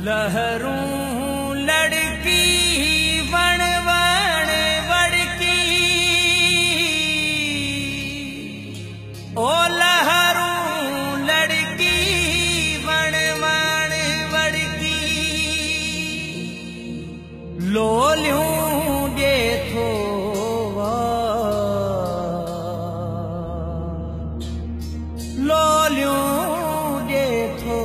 लहरूं लड़की वण वण वड़की, ओ लहरूं लड़की वण वण वड़की, लोलियूं ॾे थो लोलियूं ॾे थो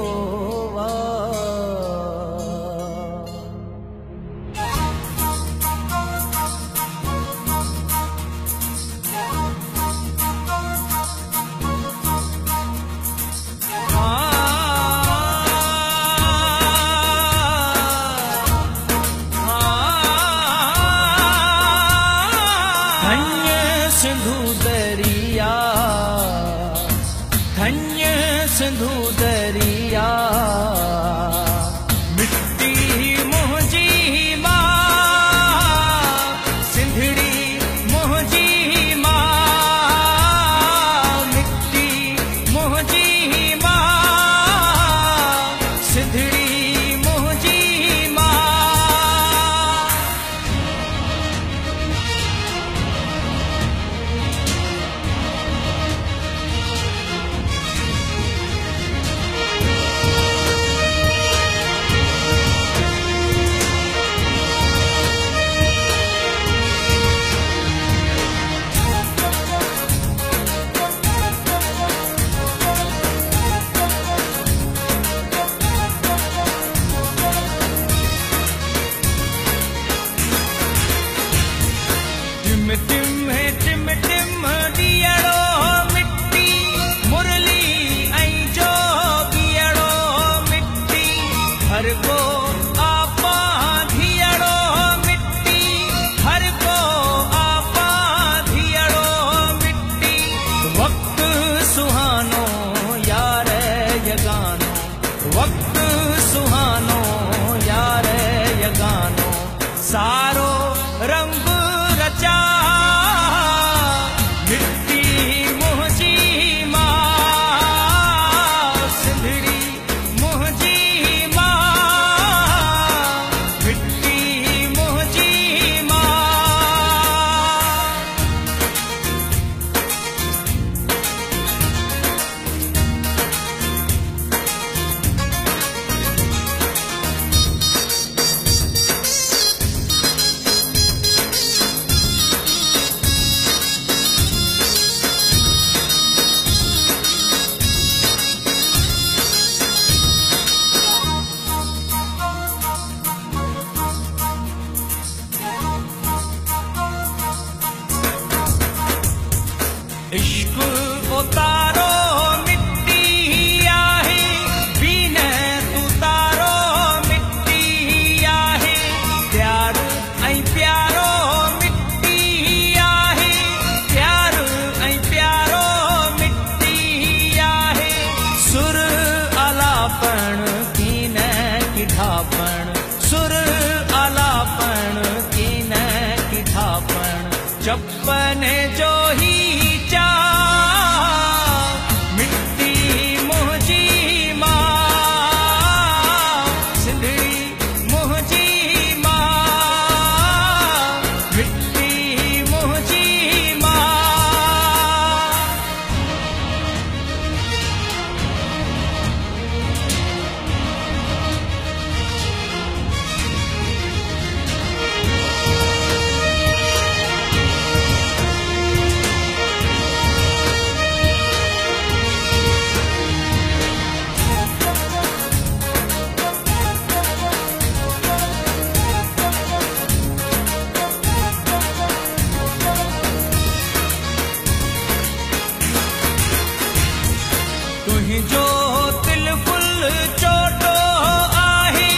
सिंधु दरिया, धन्य सिंधु दरिया, मिट्टी मुंहिंजी मां, सिंधड़ी मुंहिंजी मां, मिट्टी मुंहिंजी मां, सिंधड़ी मुंहिंजी मां। टिम टिम टिम ॾियड़ो मिट्टी, मुरली ऐं जो ॿीअड़ो मिट्टी, हर को आपा धीअड़ो मिट्टी, हर को आपा धीअड़ो मिट्टी। वक़्तु सुहानो यार यगानो, वक़्तु सुहानो यार यगानो, सारो रंग रचा मिट्टी मुंहिंजी मां, सिंधड़ी मुंहिंजी मां, मिट्टी मुंहिंजी मां। इश्क उतारो मिट्टी आहे, बीन तू तारो मिट्टी आहे, प्यार ऐं प्यारो मिट्टी आहे, प्यार ऐं प्यारो मिट्टी आहे, सुर आलापण कीन किठापण, सुर आलापण कीन किठापण, चपन जो ही मिट्टी मुंहिंजी मां, सिंधड़ी मुंहिंजी मां, मिट्टी मुंहिंजी मां। तुंहिंजो दिल फुल चोटो आहे,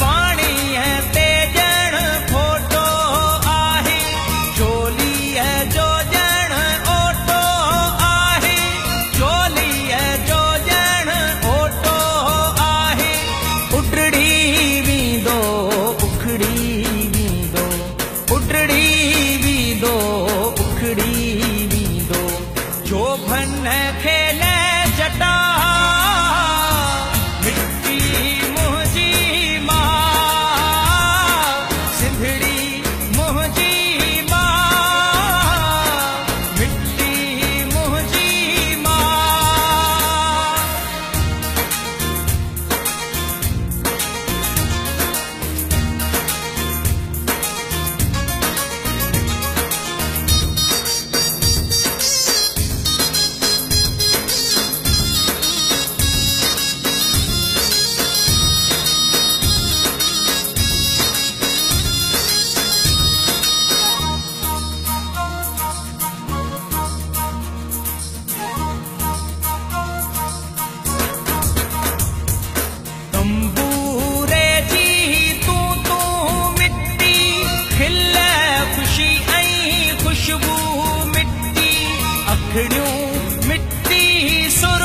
पाणीअ ते ॼण फोटो आहे, चोलीअ जो ॼण ओटो आहे, चोलीअ जो ॼण ओटो आहे, उडड़ी वेंदो उखड़ी वेंदो, उडड़ी वेंदो उखड़ी वेंदो, जो भन खेल जटा मिट्टी मुंहिंजी ॿुधड़ियूं मिट्टी सुर